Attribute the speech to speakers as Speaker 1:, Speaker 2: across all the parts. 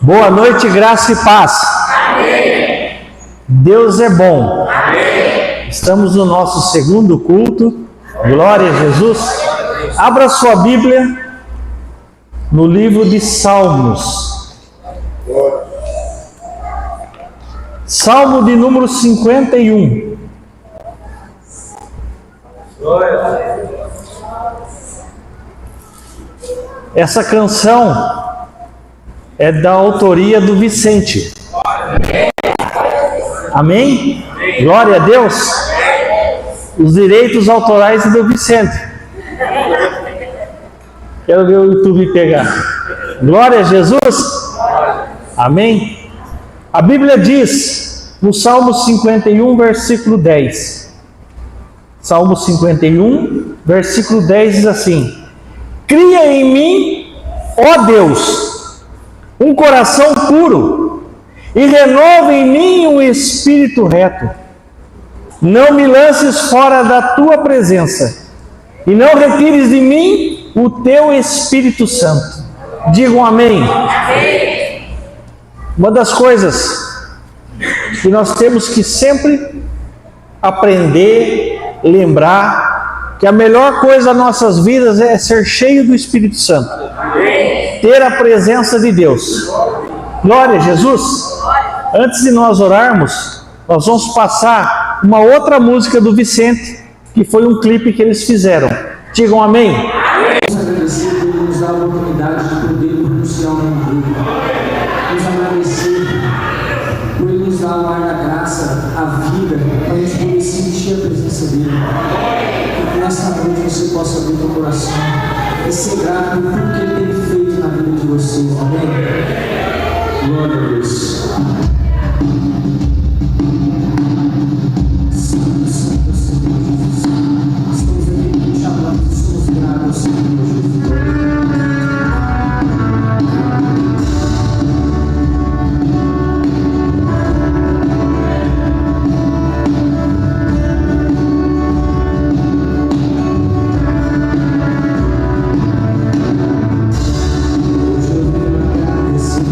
Speaker 1: Boa noite, graça e paz.
Speaker 2: Amém.
Speaker 1: Deus é bom.
Speaker 2: Amém.
Speaker 1: Estamos no nosso segundo culto. Glória a Jesus. Abra sua Bíblia no livro de Salmos. Salmo de número 51. Essa canção é da autoria do Vicente. Amém? Glória a Deus. Os direitos autorais do Vicente. Quero ver o YouTube pegar. Glória a Jesus. Amém? A Bíblia diz no Salmo 51, versículo 10. Salmo 51, versículo 10 diz assim: Cria em mim, ó Deus, um coração puro, e renova em mim um espírito reto. Não me lances fora da tua presença, e não retires de mim o teu Espírito Santo. Digam amém.
Speaker 2: Amém.
Speaker 1: Uma das coisas que nós temos que sempre aprender, lembrar, que a melhor coisa das nossas vidas é ser cheio do Espírito Santo.
Speaker 2: Amém.
Speaker 1: Ter a presença de Deus. Glória a Jesus. Antes de nós orarmos, nós vamos passar uma outra música do Vicente, que foi um clipe que eles fizeram. Digam amém.
Speaker 3: Vamos agradecer por Ele nos dar a oportunidade de poder pronunciar o nome dele. Vamos agradecer por Ele nos dar o ar da graça, a vida, para a gente poder sentir a presença dele. Que nesta noite você possa abrir teu coração e ser grato por tudo que Ele tem feito na vida de vocês. Amém? Glória a Deus. Santo, Santo, Senhor Jesus. Estamos aqui te chamando, somos gratos, Senhor Jesus. Hoje eu venho agradecer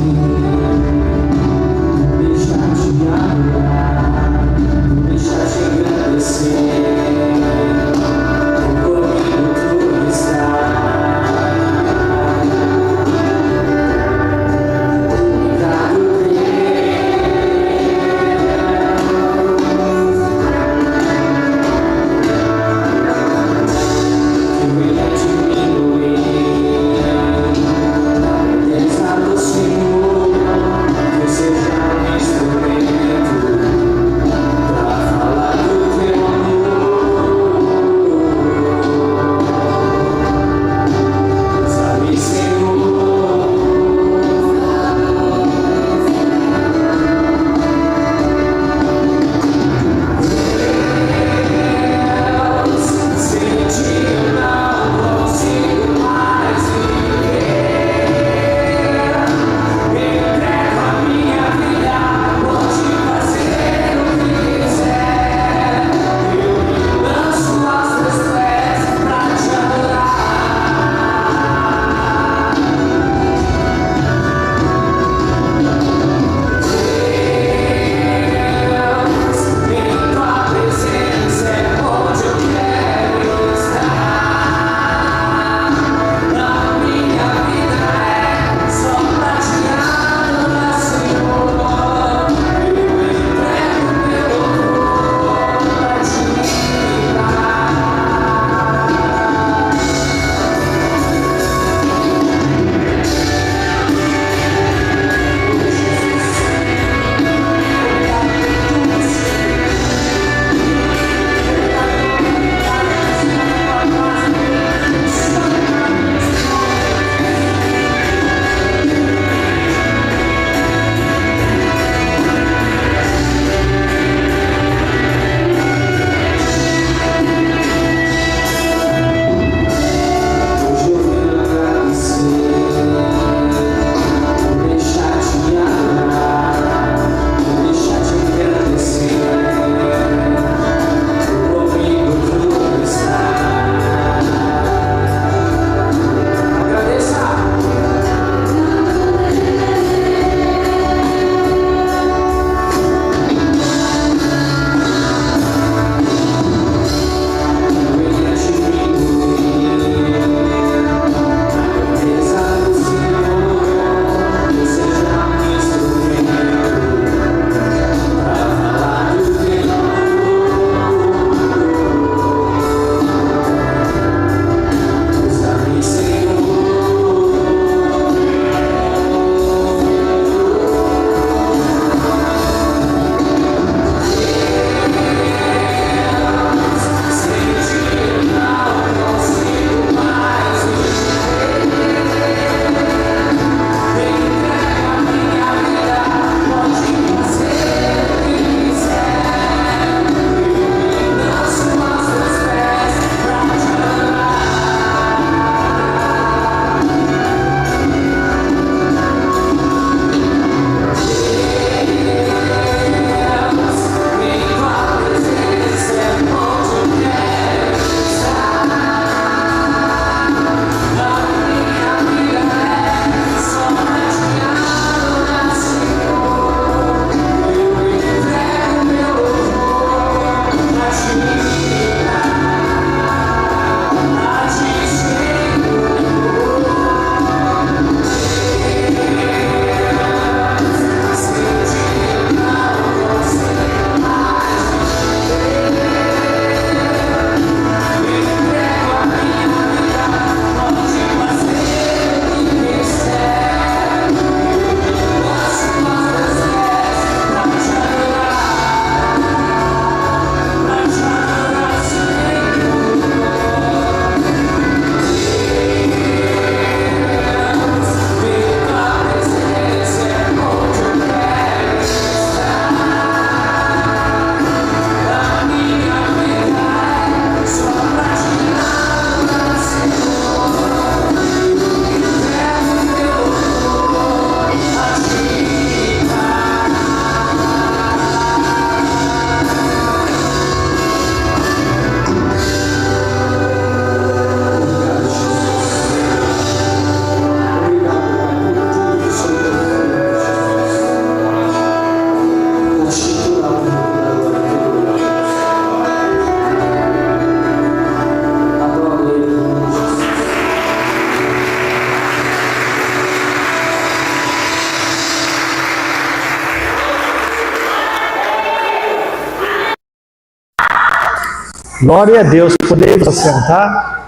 Speaker 1: Glória a Deus. Podemos assentar.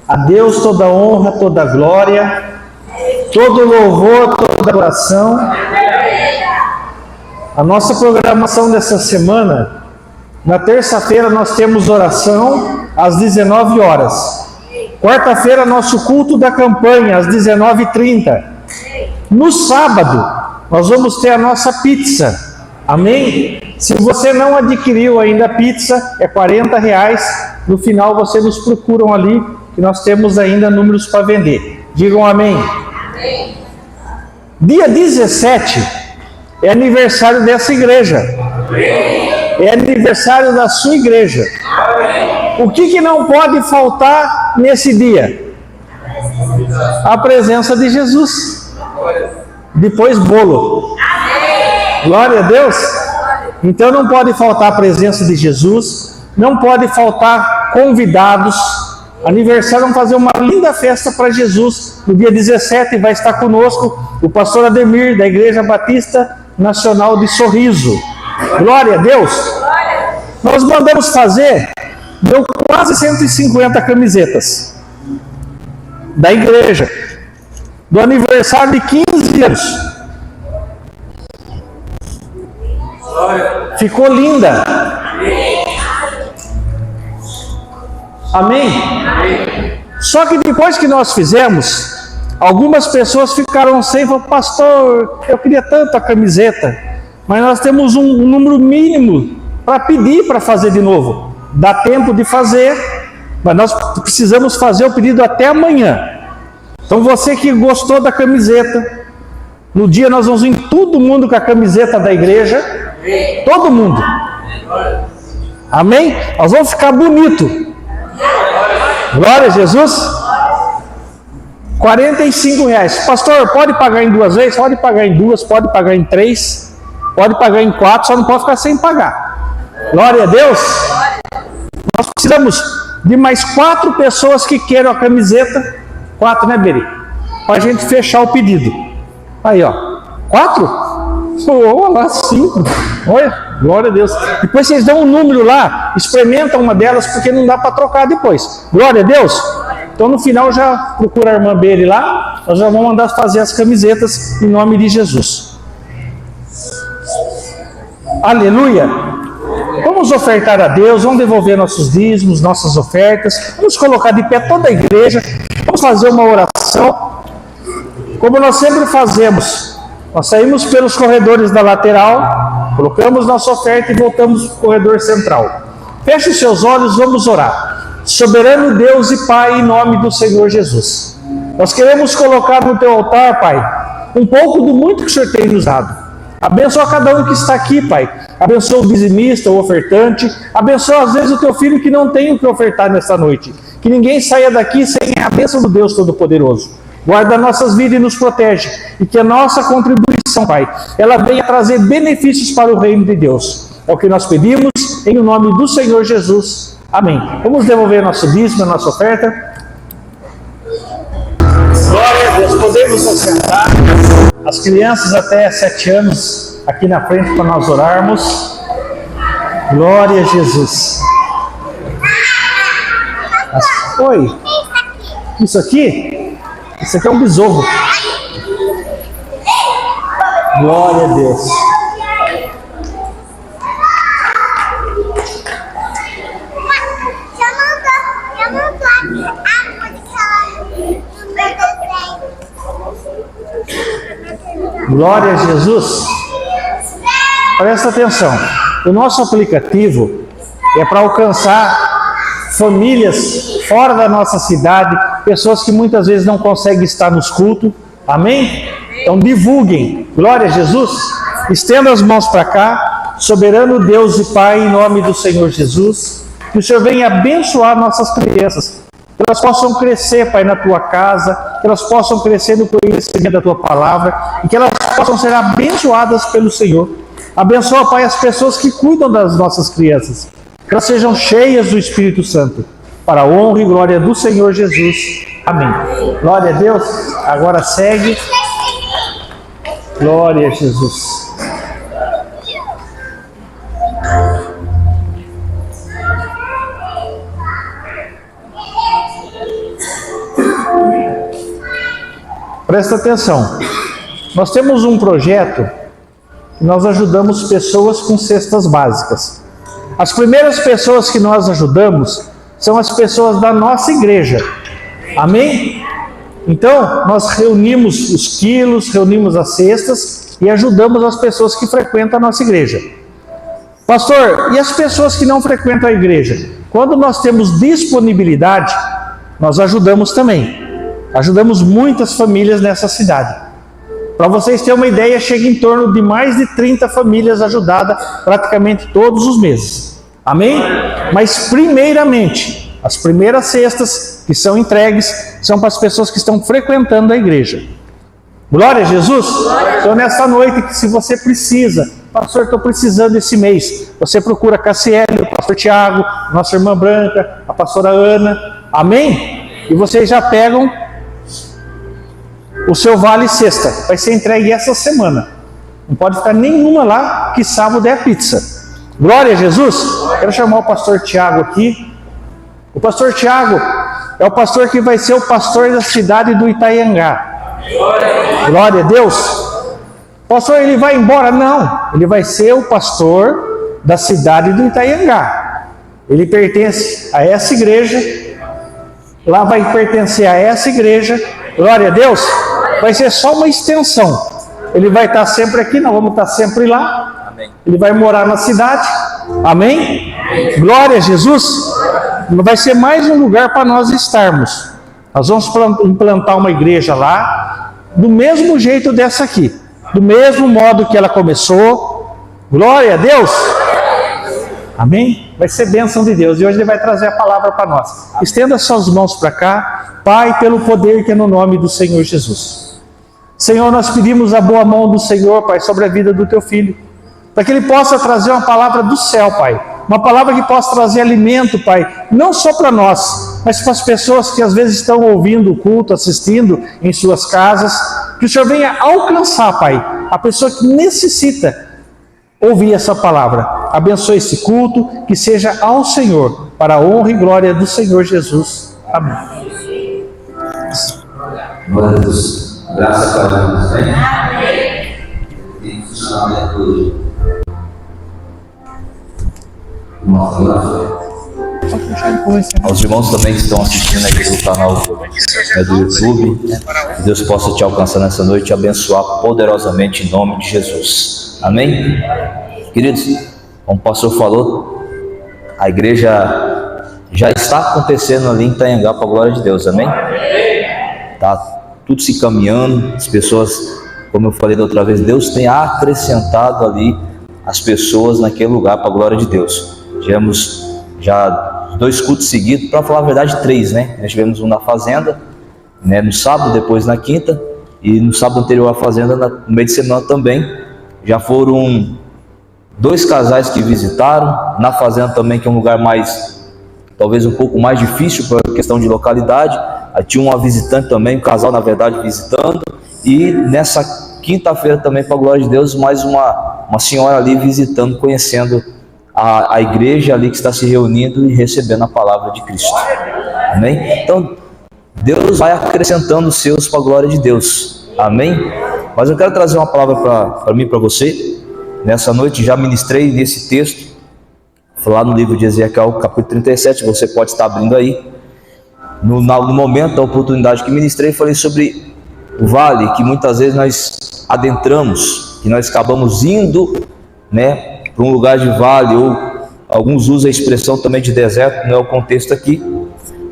Speaker 1: A Deus toda honra, toda glória, todo louvor, toda adoração. A nossa programação dessa semana, na terça-feira nós temos oração às 19 horas. Quarta-feira, nosso culto da campanha, às 19h30. No sábado, nós vamos ter a nossa pizza. Amém? Se você não adquiriu ainda a pizza, é R$40. No final, vocês nos procuram ali, que nós temos ainda números para vender. Digam amém. Dia 17 é aniversário dessa igreja. É aniversário da sua igreja. O que não pode faltar nesse dia? A presença de Jesus. Depois bolo. Glória a Deus. Então não pode faltar a presença de Jesus. Não pode faltar convidados. Aniversário, vamos fazer uma linda festa para Jesus. No dia 17 vai estar conosco o pastor Ademir, da Igreja Batista Nacional de Sorriso. Glória a Deus. Nós mandamos fazer, deu quase 150 camisetas da igreja, do aniversário de 15 anos. Ficou linda. Amém? Só que depois que nós fizemos, algumas pessoas ficaram sem, falaram, pastor, eu queria tanto a camiseta, mas nós temos um número mínimo para pedir para fazer de novo. Dá tempo de fazer, mas nós precisamos fazer o pedido até amanhã. Então você que gostou da camiseta, no dia nós vamos vir todo mundo com a camiseta da igreja, todo mundo. Amém? Nós vamos ficar bonito. Glória a Jesus. R$45. Pastor, pode pagar em 2 vezes? Pode pagar em 2, pode pagar em 3, pode pagar em 4, só não pode ficar sem pagar. Glória a Deus. Nós precisamos de mais 4 pessoas que queiram a camiseta. 4, né, Beri? Para a gente fechar o pedido. Aí, ó. 4? Olha lá, 5. Olha. Glória a Deus. Depois vocês dão um número lá, experimentam uma delas, porque não dá para trocar depois. Glória a Deus. Então no final já procura a irmã Beri lá, nós já vamos mandar fazer as camisetas em nome de Jesus. Aleluia. Vamos ofertar a Deus, vamos devolver nossos dízimos, nossas ofertas, vamos colocar de pé toda a igreja, vamos fazer uma oração, como nós sempre fazemos. Nós saímos pelos corredores da lateral, colocamos nossa oferta e voltamos para o corredor central. Feche os seus olhos, vamos orar. Soberano Deus e Pai, em nome do Senhor Jesus, nós queremos colocar no teu altar, Pai, um pouco do muito que o Senhor tem nos dado. Abençoa cada um que está aqui, Pai. Abençoa o dizimista, o ofertante. Abençoa às vezes o teu filho que não tem o que ofertar nesta noite. Que ninguém saia daqui sem a bênção do Deus Todo-Poderoso. Guarda nossas vidas e nos protege. E que a nossa contribuição, Pai, ela venha trazer benefícios para o reino de Deus. É o que nós pedimos em nome do Senhor Jesus. Amém. Vamos devolver nosso dízimo, a nossa oferta. Glória a Deus. Podemos assentar. As crianças até 7 anos aqui na frente para nós orarmos. Glória a Jesus. Oi. Isso aqui? Isso aqui é um besouro. Glória a Deus. Glória a Jesus. Presta atenção. O nosso aplicativo é para alcançar famílias fora da nossa cidade, pessoas que muitas vezes não conseguem estar nos cultos. Amém? Então divulguem. Glória a Jesus. Estenda as mãos para cá. Soberano Deus e Pai, em nome do Senhor Jesus, que o Senhor venha abençoar nossas crianças, que elas possam crescer, Pai, na tua casa, que elas possam crescer no conhecimento da tua palavra e que elas possam ser abençoadas pelo Senhor. Abençoa, Pai, as pessoas que cuidam das nossas crianças, que elas sejam cheias do Espírito Santo, para a honra e glória do Senhor Jesus. Amém. Glória a Deus. Agora segue. Glória a Jesus. Presta atenção. Nós temos um projeto que nós ajudamos pessoas com cestas básicas. As primeiras pessoas que nós ajudamos são as pessoas da nossa igreja. Amém? Então, nós reunimos os quilos, reunimos as cestas e ajudamos as pessoas que frequentam a nossa igreja. Pastor, e as pessoas que não frequentam a igreja? Quando nós temos disponibilidade, nós ajudamos também. Ajudamos muitas famílias nessa cidade. Para vocês terem uma ideia, chega em torno de mais de 30 famílias ajudadas praticamente todos os meses. Amém? Mas primeiramente, as primeiras cestas que são entregues são para as pessoas que estão frequentando a igreja. Glória a Jesus! Então nessa noite, se você precisa, pastor, estou precisando esse mês, você procura Cassiele, o pastor Tiago, nossa irmã Branca, a pastora Ana, amém? E vocês já pegam o seu vale sexta, vai ser entregue essa semana. Não pode ficar nenhuma lá, que sábado é a pizza. Glória a Jesus! Quero chamar o pastor Tiago aqui. O pastor Tiago é o pastor que vai ser o pastor da cidade do Itaiangá. Glória a Deus! Pastor, ele vai embora? Não, ele vai ser o pastor da cidade do Itaiangá. Ele pertence a essa igreja, lá vai pertencer a essa igreja. Glória a Deus! Vai ser só uma extensão. Ele vai estar sempre aqui, nós vamos estar sempre lá. Amém. Ele vai morar na cidade. Amém? Glória a Jesus! Vai ser mais um lugar para nós estarmos. Nós vamos implantar uma igreja lá, do mesmo jeito dessa aqui, do mesmo modo que ela começou. Glória a Deus! Amém? Vai ser bênção de Deus. E hoje ele vai trazer a palavra para nós. Estenda suas mãos para cá. Pai, pelo poder que é no nome do Senhor Jesus. Senhor, nós pedimos a boa mão do Senhor, Pai, sobre a vida do Teu Filho. Para que Ele possa trazer uma palavra do céu, Pai. Uma palavra que possa trazer alimento, Pai. Não só para nós, mas para as pessoas que às vezes estão ouvindo o culto, assistindo em suas casas. Que o Senhor venha alcançar, Pai, a pessoa que necessita ouvir essa palavra. Abençoe esse culto, que seja ao Senhor, para a honra e glória do Senhor Jesus. Amém.
Speaker 4: Glória a Deus. Graças a Deus. Amém. Tem que funcionar a leitura. Aos irmãos também que estão assistindo aqui no canal do YouTube, que Deus possa te alcançar nessa noite e abençoar poderosamente em nome de Jesus. Amém? Queridos, como o pastor falou, a igreja já está acontecendo ali em Itaiangá, para a glória de Deus. Amém? Está tudo se caminhando, as pessoas, como eu falei da outra vez, Deus tem acrescentado ali as pessoas naquele lugar para a glória de Deus. Tivemos já 2 cultos seguidos, para falar a verdade 3, né? Nós tivemos um na fazenda, né, no sábado, depois na quinta, e no sábado anterior à fazenda, no meio de semana também. Já foram 2 casais que visitaram, na fazenda também, que é um lugar mais, talvez um pouco mais difícil por questão de localidade. Aí tinha uma visitante também, um casal na verdade visitando, e nessa quinta-feira também, para a glória de Deus, mais uma senhora ali visitando, conhecendo a igreja ali que está se reunindo e recebendo a palavra de Cristo. Amém? Então, Deus vai acrescentando os seus para a glória de Deus. Amém? Mas eu quero trazer uma palavra para mim e para você. Nessa noite já ministrei nesse texto, lá no livro de Ezequiel, capítulo 37, você pode estar abrindo aí. No momento da oportunidade que ministrei, falei sobre o vale, que muitas vezes nós adentramos, que nós acabamos indo, né, para um lugar de vale, ou alguns usam a expressão também de deserto, não é o contexto aqui,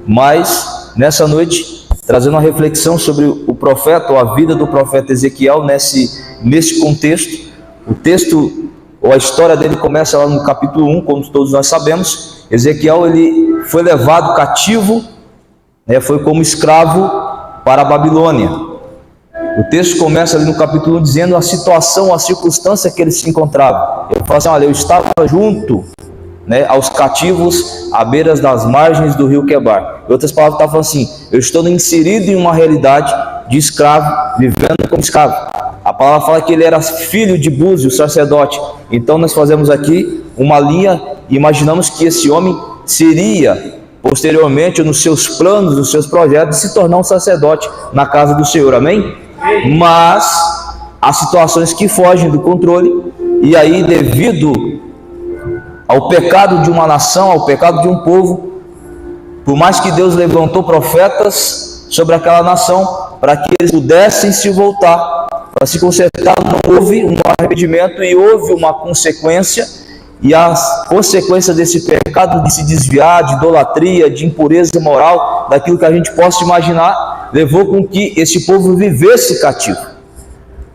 Speaker 4: mas nessa noite, trazendo uma reflexão sobre o profeta, ou a vida do profeta Ezequiel nesse contexto. O texto, ou a história dele começa lá no capítulo 1, como todos nós sabemos. Ezequiel, ele foi levado cativo, né, foi como escravo para a Babilônia. O texto começa ali no capítulo 1 dizendo a situação, a circunstância que ele se encontrava. Ele fala assim: olha, eu estava junto, né, aos cativos à beira das margens do rio Quebar. Em outras palavras, estava falando assim: eu estou inserido em uma realidade de escravo, vivendo como escravo. A palavra fala que ele era filho de Búzio, sacerdote. Então nós fazemos aqui uma linha e imaginamos que esse homem seria posteriormente, nos seus planos, nos seus projetos, se tornar um sacerdote na casa do Senhor. Amém? Mas há situações que fogem do controle, e aí, devido ao pecado de uma nação, ao pecado de um povo, por mais que Deus levantou profetas sobre aquela nação, para que eles pudessem se voltar, para se consertar, não houve um arrependimento e houve uma consequência, e a consequência desse pecado de se desviar, de idolatria, de impureza moral, daquilo que a gente possa imaginar, levou com que esse povo vivesse cativo.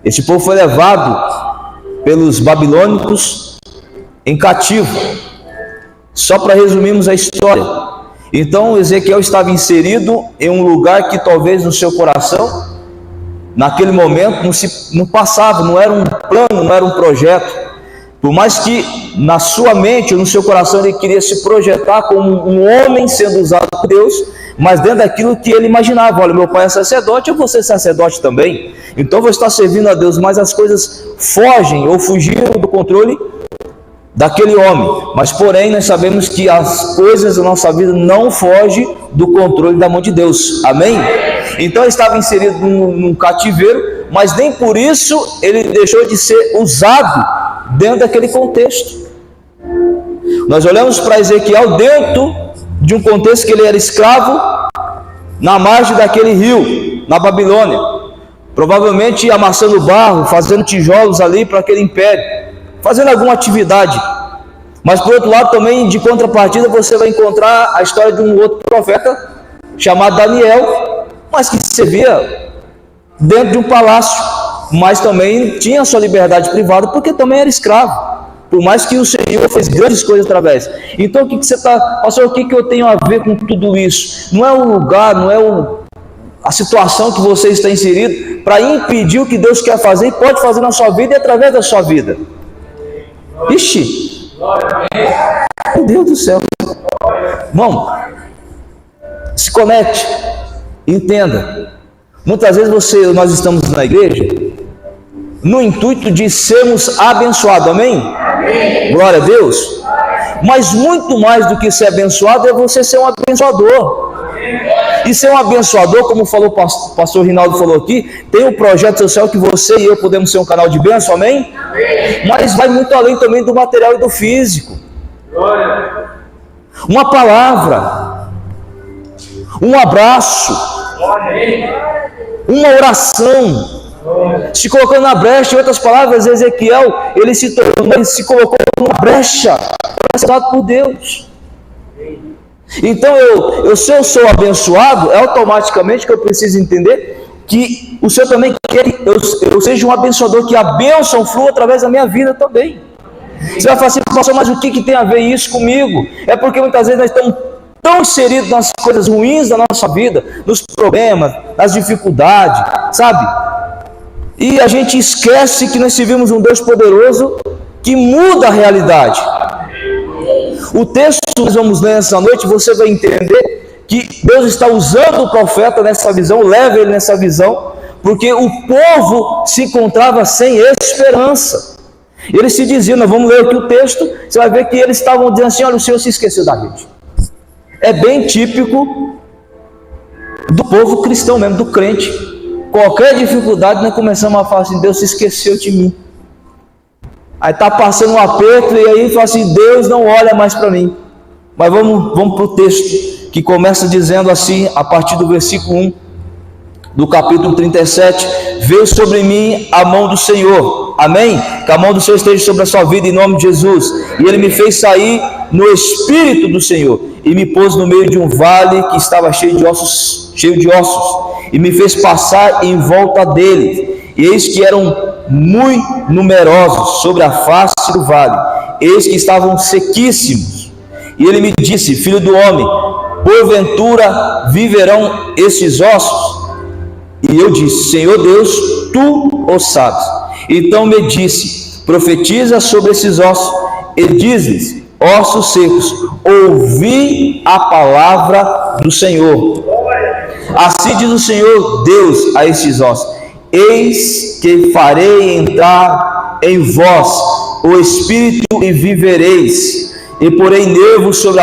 Speaker 4: Esse povo foi levado pelos babilônicos em cativo. Só para resumirmos a história. Então Ezequiel estava inserido em um lugar que talvez no seu coração, naquele momento, não passava, não era um plano, não era um projeto. Por mais que na sua mente ou no seu coração ele queria se projetar como um homem sendo usado por Deus, mas dentro daquilo que ele imaginava: olha, meu pai é sacerdote, eu vou ser sacerdote também, então vou estar servindo a Deus. Mas as coisas fogem ou fugiram do controle daquele homem. Mas porém nós sabemos que as coisas da nossa vida não fogem do controle da mão de Deus. Amém? Então ele estava inserido num cativeiro, mas nem por isso ele deixou de ser usado dentro daquele contexto. Nós olhamos para Ezequiel dentro de um contexto que ele era escravo na margem daquele rio, na Babilônia, provavelmente amassando barro, fazendo tijolos ali para aquele império, fazendo alguma atividade. Mas por outro lado também, de contrapartida, você vai encontrar a história de um outro profeta chamado Daniel, mas que servia dentro de um palácio, mas também tinha sua liberdade privada, porque também era escravo, por mais que o Senhor fez grandes coisas através. Então o que você está, pastor, o que eu tenho a ver com tudo isso? Não é o lugar, não é a situação que você está inserido para impedir o que Deus quer fazer e pode fazer na sua vida e através da sua vida. Ixi, meu Deus do céu. Irmão, se conecte, entenda. Muitas vezes nós estamos na igreja no intuito de sermos abençoados, amém? Amém? Glória a Deus. Mas muito mais do que ser abençoado é você ser um abençoador. E ser um abençoador, como falou o pastor Rinaldo falou aqui, tem um projeto social que você e eu podemos ser um canal de bênção, amém? Amém. Mas vai muito além também do material e do físico. Uma palavra, um abraço, uma oração, se colocando na brecha. Em outras palavras, Ezequiel, ele se colocou numa brecha para ser usado por Deus. Então se eu sou abençoado, é automaticamente que eu preciso entender que o Senhor também quer que eu seja um abençoador, que a bênção flua através da minha vida também. Você vai falar assim: pastor, mas o que tem a ver isso comigo? É porque muitas vezes nós estamos tão inseridos nas coisas ruins da nossa vida, nos problemas, nas dificuldades, sabe? E a gente esquece que nós servimos um Deus poderoso que muda a realidade. O texto que nós vamos ler nessa noite, você vai entender que Deus está usando o profeta nessa visão, leva ele nessa visão, porque o povo se encontrava sem esperança. Eles se diziam, nós vamos ler aqui o texto, você vai ver que eles estavam dizendo assim: olha, o Senhor se esqueceu da gente. É bem típico do povo cristão mesmo, do crente. Qualquer dificuldade nós começamos a falar assim: Deus se esqueceu de mim. Aí está passando um aperto e aí fala assim: Deus não olha mais para mim. Mas vamos para o texto que começa dizendo assim, a partir do versículo 1 do capítulo 37: veio sobre mim a mão do Senhor, amém? Que a mão do Senhor esteja sobre a sua vida em nome de Jesus. E ele me fez sair no Espírito do Senhor e me pôs no meio de um vale que estava cheio de ossos, e me fez passar em volta dele, e eis que eram muito numerosos sobre a face do vale, eis que estavam sequíssimos. E ele me disse: filho do homem, porventura viverão esses ossos? E eu disse: Senhor Deus, tu o sabes. Então me disse: profetiza sobre esses ossos e diz-lhes: ossos secos, ouvi a palavra do Senhor. Assim diz o Senhor Deus a estes ossos: eis que farei entrar em vós o Espírito e vivereis, e porei nervos sobre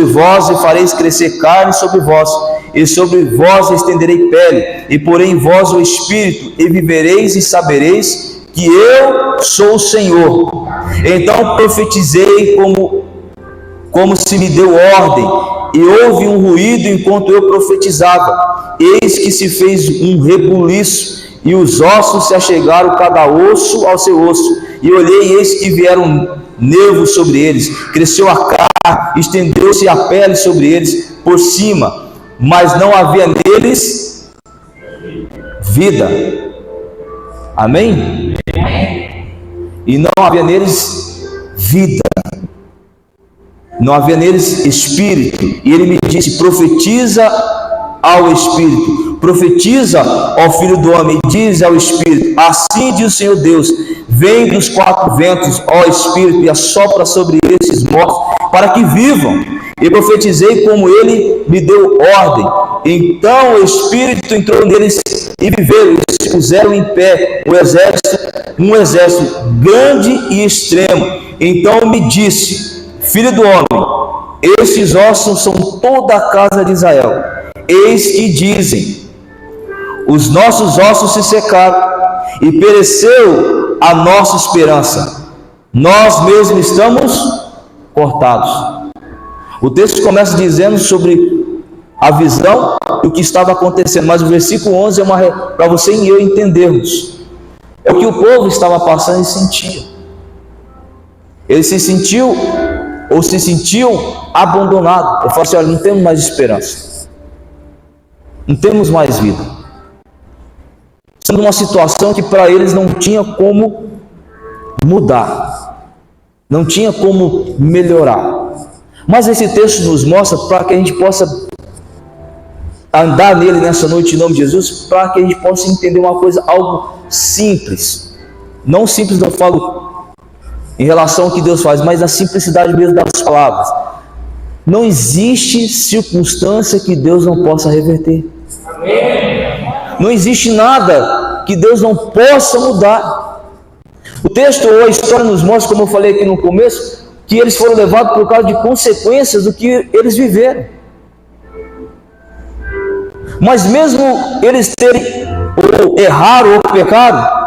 Speaker 4: vós e fareis crescer carne sobre vós, e sobre vós estenderei pele, e porei em vós o espírito, e vivereis e sabereis que eu sou o Senhor. Então profetizei como se me deu ordem, e houve um ruído enquanto eu profetizava. Eis que se fez um rebuliço, e os ossos se achegaram cada osso ao seu osso. E olhei, e eis que vieram nervos sobre eles, cresceu a carne, estendeu-se a pele sobre eles por cima, mas não havia neles vida. Amém? E não havia neles vida, não havia neles espírito. E ele me disse: profetiza ao espírito, profetiza ao filho do homem, e diz ao espírito: assim diz o Senhor Deus, vem dos quatro ventos, ó espírito, e assopra sobre esses mortos, para que vivam. E profetizei como ele me deu ordem. Então o espírito entrou neles e viveram, e se puseram em pé um exército grande e extremo. Então me disse: filho do homem, estes ossos são toda a casa de Israel. Eis que dizem: os nossos ossos se secaram, e pereceu a nossa esperança. Nós mesmos estamos cortados. O texto começa dizendo sobre a visão do que estava acontecendo, mas o versículo 11 é para você e eu entendermos. É o que o povo estava passando e sentia. Ele se sentiu abandonado. Eu falo assim: olha, não temos mais esperança, não temos mais vida. Estamos numa situação que para eles não tinha como mudar, não tinha como melhorar. Mas esse texto nos mostra, para que a gente possa andar nele nessa noite em nome de Jesus, para que a gente possa entender uma coisa, algo simples. Não simples, não falo em relação ao que Deus faz, mas na simplicidade mesmo das palavras. Não existe circunstância que Deus não possa reverter. Não existe nada que Deus não possa mudar. O texto ou a história nos mostra, como eu falei aqui no começo, que eles foram levados por causa de consequências do que eles viveram. Mas mesmo eles terem ou erraram ou pecado,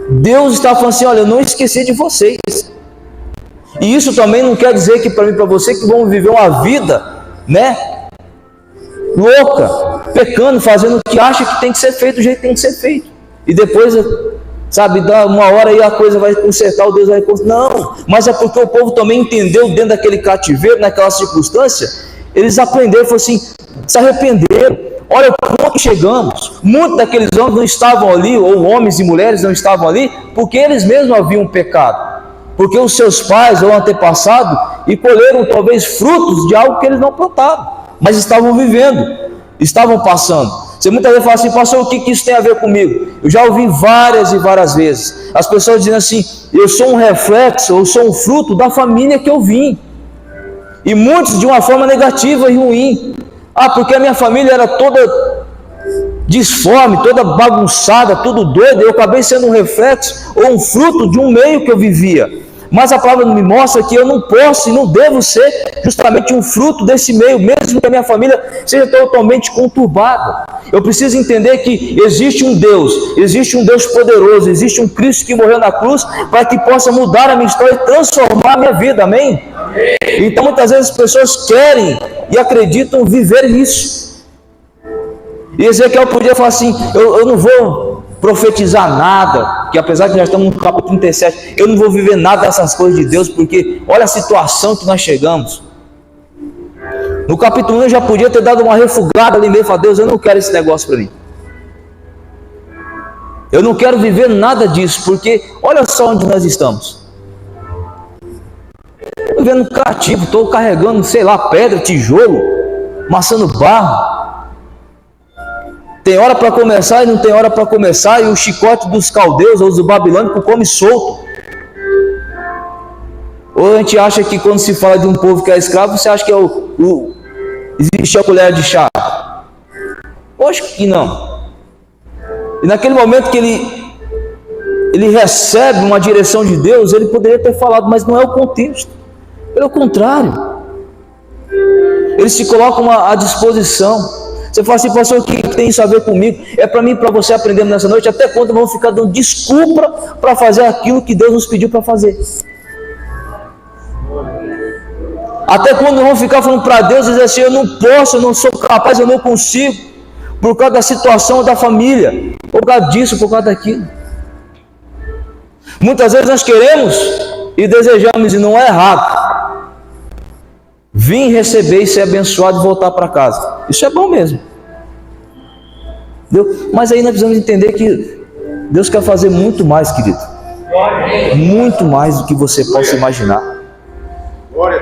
Speaker 4: Deus está falando assim: olha, eu não esqueci de vocês. E isso também não quer dizer que para mim e para você que vamos viver uma vida, louca, pecando, fazendo o que acha que tem que ser feito do jeito que tem que ser feito. E depois, dá uma hora e a coisa vai consertar, o Deus vai consertar. Não, mas é porque o povo também entendeu dentro daquele cativeiro, naquela circunstância, eles aprenderam, falaram assim, se arrependeram. Olha o ponto que chegamos. Muitos daqueles homens não estavam ali, ou homens e mulheres não estavam ali, porque eles mesmos haviam pecado. Porque os seus pais ou antepassados e colheram talvez frutos de algo que eles não plantaram, mas estavam vivendo, estavam passando. Você muitas vezes fala assim: pastor, o que isso tem a ver comigo? Eu já ouvi várias e várias vezes as pessoas dizendo assim: eu sou um reflexo, eu sou um fruto da família que eu vim. E muitos de uma forma negativa e ruim. Porque a minha família era toda disforme, toda bagunçada, tudo doido, eu acabei sendo um reflexo ou um fruto de um meio que eu vivia. Mas a palavra me mostra que eu não posso e não devo ser justamente um fruto desse meio, mesmo que a minha família seja totalmente conturbada. Eu preciso entender que existe um Deus poderoso, existe um Cristo que morreu na cruz para que possa mudar a minha história e transformar a minha vida, amém? Então muitas vezes as pessoas querem e acreditam viver isso. E Ezequiel podia falar assim: eu não vou profetizar nada, que apesar que nós estamos no capítulo 37, eu não vou viver nada dessas coisas de Deus, porque olha a situação que nós chegamos. No capítulo 1 eu já podia ter dado uma refugada ali mesmo, falar: Deus, eu não quero esse negócio para mim, eu não quero viver nada disso, porque olha só onde nós estamos. Estou vivendo cativo, estou carregando, pedra, tijolo, amassando barro. Tem hora para começar e não tem hora para começar, e o chicote dos caldeus ou dos babilônicos come solto. Ou a gente acha que quando se fala de um povo que é escravo, você acha que existe a colher de chá? Eu acho que não. E naquele momento que ele recebe uma direção de Deus, ele poderia ter falado, mas não é o contexto. Pelo contrário, eles se colocam à disposição. Você fala assim, pastor, o que tem isso a ver comigo? É para mim e para você aprendendo nessa noite, até quando vamos ficar dando desculpa para fazer aquilo que Deus nos pediu para fazer? Até quando vamos ficar falando para Deus, dizer assim, eu não posso, eu não sou capaz, eu não consigo, por causa da situação da família, por causa disso, por causa daquilo. Muitas vezes nós queremos e desejamos, e não é errado, vir receber e ser abençoado e voltar para casa. Isso é bom mesmo. Entendeu? Mas aí nós precisamos entender que Deus quer fazer muito mais, querido. Muito mais do que você possa imaginar.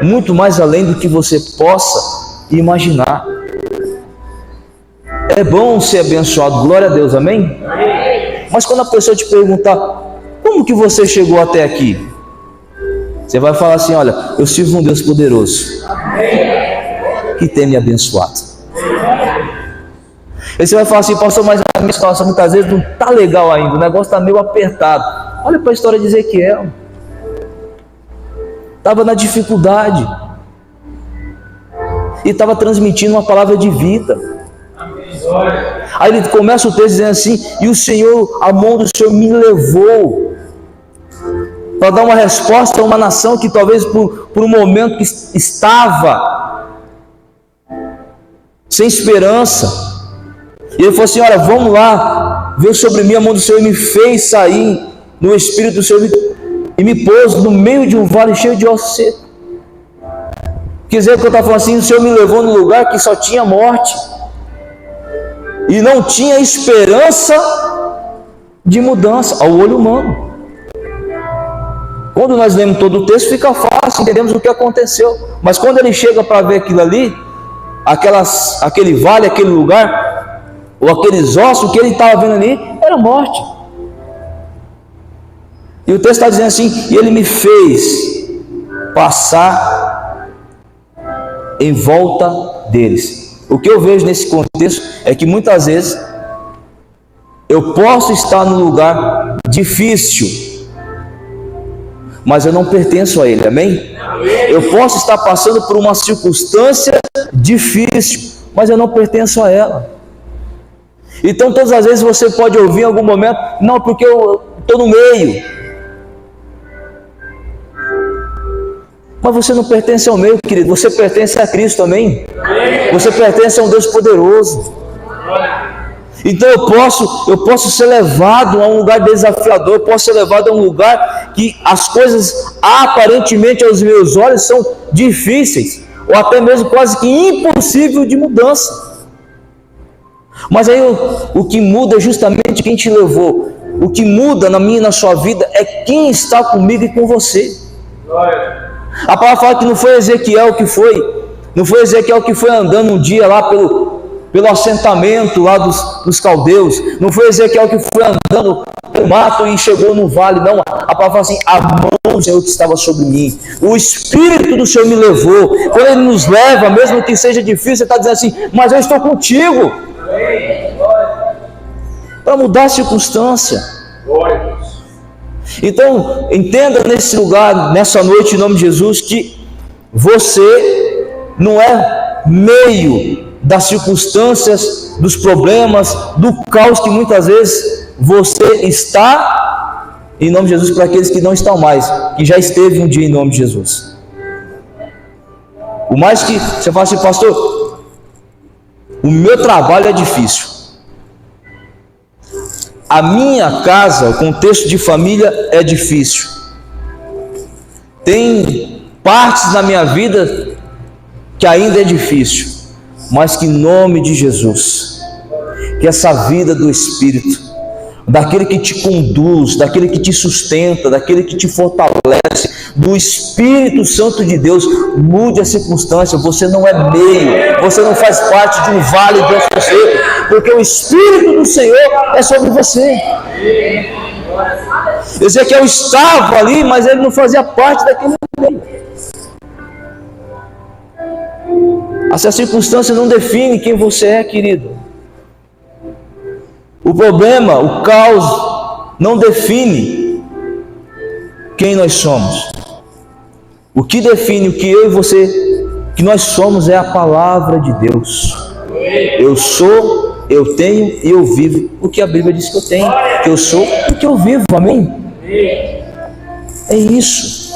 Speaker 4: Muito mais além do que você possa imaginar. É bom ser abençoado, glória a Deus, amém? Mas quando a pessoa te perguntar, como que você chegou até aqui? Você vai falar assim, olha, eu sirvo um Deus poderoso, que tem me abençoado. Aí você vai falar assim, pastor, mas a minha situação muitas vezes não está legal ainda, o negócio está meio apertado. Olha para a história de Ezequiel. Estava na dificuldade e estava transmitindo uma palavra de vida. Aí ele começa o texto dizendo assim, e o Senhor, a mão do Senhor me levou para dar uma resposta a uma nação que talvez por um momento que estava sem esperança. E ele falou assim, olha, vamos lá, veio sobre mim a mão do Senhor e me fez sair no Espírito do Senhor e me pôs no meio de um vale cheio de ossos secos. Quer dizer que eu estava falando assim, o Senhor me levou num lugar que só tinha morte e não tinha esperança de mudança ao olho humano. Quando nós lemos todo o texto fica fácil, entendemos o que aconteceu, mas quando ele chega para ver aquilo ali, aquele vale, aquele lugar, ou aqueles ossos, o que ele estava vendo ali era morte. E o texto está dizendo assim, e ele me fez passar em volta deles. O que eu vejo nesse contexto é que muitas vezes eu posso estar num lugar difícil, mas eu não pertenço a ele, amém? Eu posso estar passando por uma circunstância difícil, mas eu não pertenço a ela. Então todas as vezes você pode ouvir em algum momento, não, porque eu estou no meio. Mas você não pertence ao meio, querido, você pertence a Cristo, amém? Você pertence a um Deus poderoso. Então eu posso ser levado a um lugar desafiador, eu posso ser levado a um lugar que as coisas aparentemente aos meus olhos são difíceis, ou até mesmo quase que impossível de mudança. Mas aí o que muda é justamente quem te levou. O que muda na minha e na sua vida é quem está comigo e com você. A palavra fala que não foi Ezequiel que foi, não foi Ezequiel que foi andando um dia lá pelo assentamento lá dos caldeus, não foi Ezequiel que foi andando pelo mato e chegou no vale, não. A palavra fala assim, a mão do Senhor que estava sobre mim, o Espírito do Senhor me levou. Quando Ele nos leva, mesmo que seja difícil, Ele está dizendo assim, mas eu estou contigo, para mudar a circunstância. Então, entenda nesse lugar, nessa noite, em nome de Jesus, que você não é meio das circunstâncias, dos problemas, do caos que muitas vezes você está, em nome de Jesus, para aqueles que não estão mais, que já esteve um dia em nome de Jesus. O mais que você fala assim, pastor, o meu trabalho é difícil. A minha casa, o contexto de família é difícil. Tem partes na minha vida que ainda é difícil, mas que em nome de Jesus, que essa vida do Espírito, daquele que te conduz, daquele que te sustenta, daquele que te fortalece, do Espírito Santo de Deus, mude a circunstância. Você não é meio, você não faz parte de um vale de ossos secos, porque o Espírito do Senhor é sobre você. Ezequiel estava ali, mas ele não fazia parte daquele meio. Essa circunstância não define quem você é, querido. O problema, o caos, não define quem nós somos. O que define o que eu e você, que nós somos, é a palavra de Deus. Eu sou, eu tenho e eu vivo o que a Bíblia diz que eu tenho. Que eu sou o que eu vivo, amém? É isso.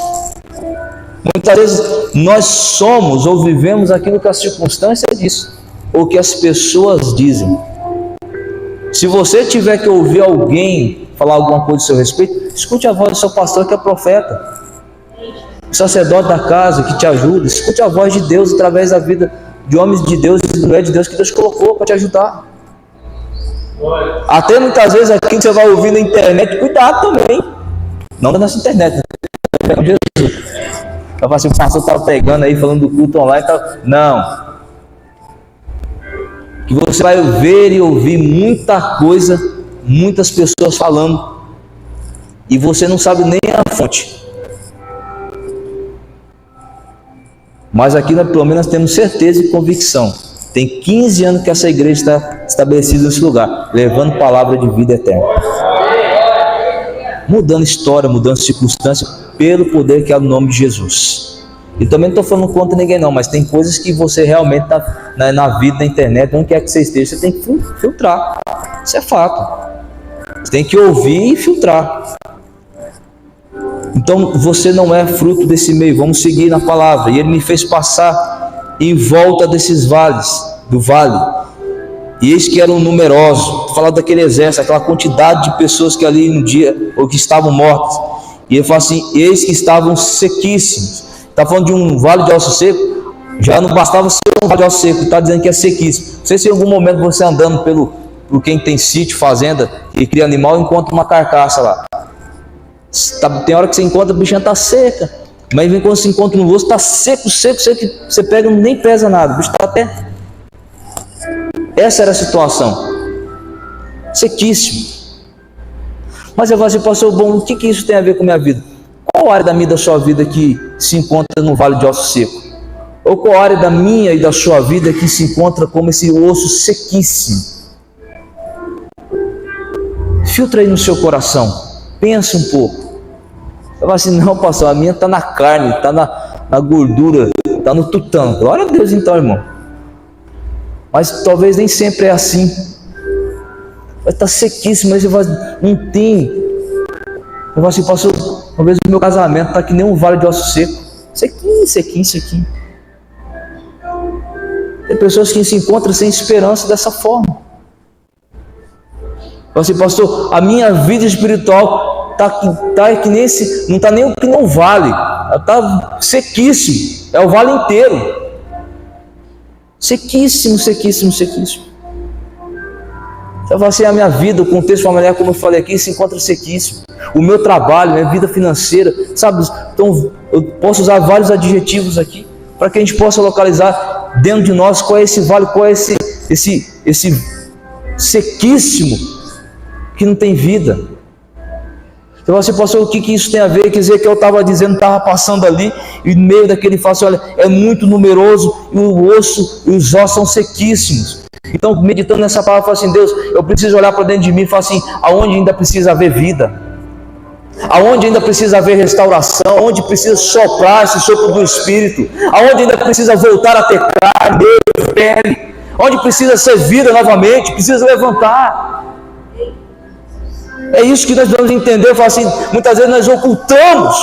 Speaker 4: Muitas vezes nós somos ou vivemos aquilo que a circunstância diz, ou que as pessoas dizem. Se você tiver que ouvir alguém falar alguma coisa a seu respeito, escute a voz do seu pastor que é profeta, o sacerdote da casa que te ajuda. Escute a voz de Deus através da vida de homens de Deus e mulheres de Deus que Deus colocou para te ajudar. Até muitas vezes aqui que você vai ouvir na internet, cuidado também, não nessa internet, né? Jesus. Eu falo assim, o pastor estava pregando aí, falando do culto online, não. Que você vai ver e ouvir muita coisa, muitas pessoas falando, e você não sabe nem a fonte. Mas aqui nós pelo menos temos certeza e convicção. Tem 15 anos que essa igreja está estabelecida nesse lugar, levando palavra de vida eterna. Mudando história, mudando circunstância, pelo poder que é o nome de Jesus. E também não estou falando contra ninguém não, mas tem coisas que você realmente está na vida, na internet, onde quer que você esteja, você tem que filtrar. Isso é fato. Você tem que ouvir e filtrar. Então você não é fruto desse meio. Vamos seguir na palavra. E ele me fez passar em volta desses vales, do vale. E eis que eram numerosos. Falar daquele exército, aquela quantidade de pessoas que ali um dia, ou que estavam mortas. E ele fala assim, eis que estavam sequíssimos. Está falando de um vale de ossos secos. Já não bastava ser um vale de ossos secos, está dizendo que é sequíssimo. Não sei se em algum momento você andando por quem tem sítio, fazenda e cria animal, encontra uma carcaça lá. Tem hora que você encontra, a bichinha está seca. Mas quando você encontra no osso, está seco, que você pega, nem pesa nada. O bicho está até... Essa era a situação. Sequíssimo. Mas eu vou assim, pastor, bom, o que isso tem a ver com a minha vida? Qual área da minha e da sua vida que se encontra no vale de osso seco? Ou qual área da minha e da sua vida que se encontra como esse osso sequíssimo? Filtra aí no seu coração. Pensa um pouco. Eu falo assim, não, pastor, a minha está na carne, está na gordura, está no tutano. Glória a Deus então, irmão. Mas talvez nem sempre é assim. Vai estar sequíssimo, mas não tem. Eu falo assim, pastor, talvez o meu casamento está que nem um vale de osso seco. Sequinho. Tem pessoas que se encontram sem esperança dessa forma. Eu falo assim, pastor, a minha vida espiritual tá que nem esse, não está nem o que não vale, está sequíssimo, é o vale inteiro. Sequíssimo. Eu falo assim, a minha vida, o contexto familiar, como eu falei aqui, se encontra sequíssimo. O meu trabalho, minha vida financeira, sabe? Então, eu posso usar vários adjetivos aqui, para que a gente possa localizar dentro de nós qual é esse vale, qual é esse sequíssimo que não tem vida. Então você pastor, o que isso tem a ver? Quer dizer que eu estava dizendo, estava passando ali, e no meio daquele fala assim, olha, é muito numeroso, e o osso e os ossos são sequíssimos. Então, meditando nessa palavra, eu falo assim, Deus, eu preciso olhar para dentro de mim e falar assim, aonde ainda precisa haver vida? Aonde ainda precisa haver restauração? Aonde precisa soprar esse sopro do Espírito? Aonde ainda precisa voltar a ter carne, pele? Onde precisa ser vida novamente? Precisa levantar. É isso que nós devemos entender. Falar assim, muitas vezes nós ocultamos.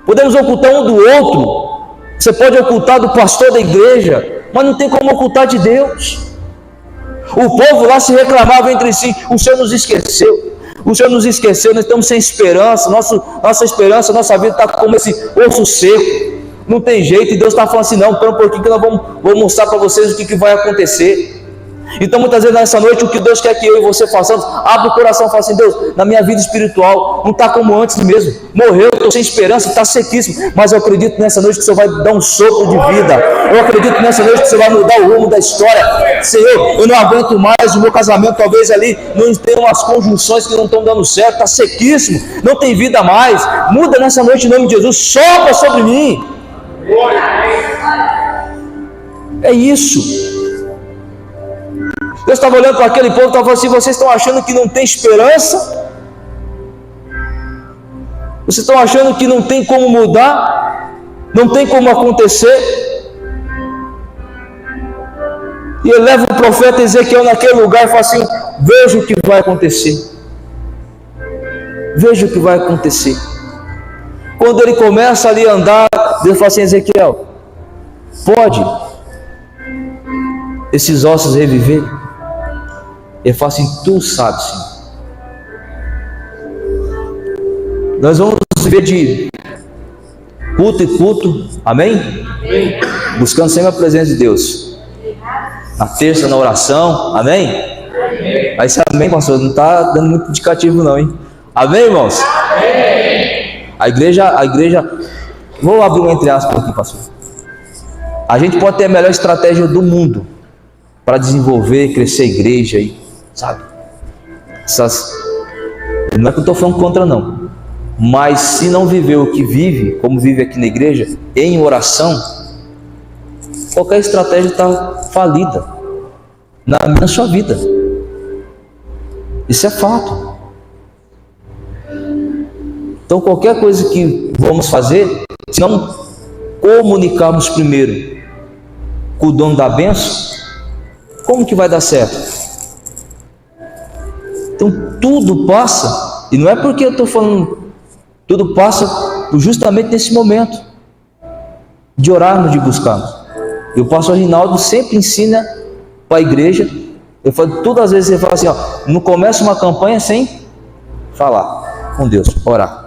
Speaker 4: Podemos ocultar um do outro. Você pode ocultar do pastor da igreja, mas não tem como ocultar de Deus. O povo lá se reclamava entre si, o Senhor nos esqueceu. O Senhor nos esqueceu, nós estamos sem esperança. Nossa esperança, nossa vida está como esse osso seco. Não tem jeito, e Deus está falando assim, não, espera um pouquinho que nós vamos mostrar para vocês o que vai acontecer. Então muitas vezes nessa noite o que Deus quer que eu e você façamos, abre o coração e fala assim, Deus, na minha vida espiritual não está como antes mesmo, morreu, estou sem esperança, está sequíssimo, mas eu acredito nessa noite que o Senhor vai dar um sopro de vida. Eu acredito nessa noite que você vai mudar o rumo da história. Senhor, eu não aguento mais, o meu casamento talvez ali não tem umas conjunções que não estão dando certo, está sequíssimo, não tem vida mais. Muda nessa noite em nome de Jesus, sopra sobre mim. É isso. Deus estava olhando para aquele povo e estava falando assim, vocês estão achando que não tem esperança? Vocês estão achando que não tem como mudar? Não tem como acontecer? E ele leva o profeta Ezequiel naquele lugar e fala assim: veja o que vai acontecer. Veja o que vai acontecer. Quando ele começa ali a andar, Deus fala assim: Ezequiel, pode esses ossos reviver? Ele fala assim: tu sabes, sim. Nós vamos viver de culto e culto, amém? Amém. Buscando sempre a presença de Deus. Na terça, na oração, amém? Amém. Aí você, amém, pastor, não está dando muito indicativo não, hein? Amém, irmãos? Amém. A igreja, vou abrir um entre aspas aqui, pastor. A gente pode ter a melhor estratégia do mundo para desenvolver, crescer a igreja aí, sabe? Não é que eu estou falando contra não, mas se não viver o que vive, como vive aqui na igreja, em oração, qualquer estratégia está falida na sua vida. Isso é fato. Então qualquer coisa que vamos fazer, se não comunicarmos primeiro com o dono da bênção, como que vai dar certo? Então tudo passa, e não é porque eu estou falando, tudo passa justamente nesse momento de orarmos, de buscarmos. E o pastor Rinaldo sempre ensina para a igreja. Eu falo, todas as vezes ele fala assim, ó, não começa uma campanha sem falar com Deus, orar.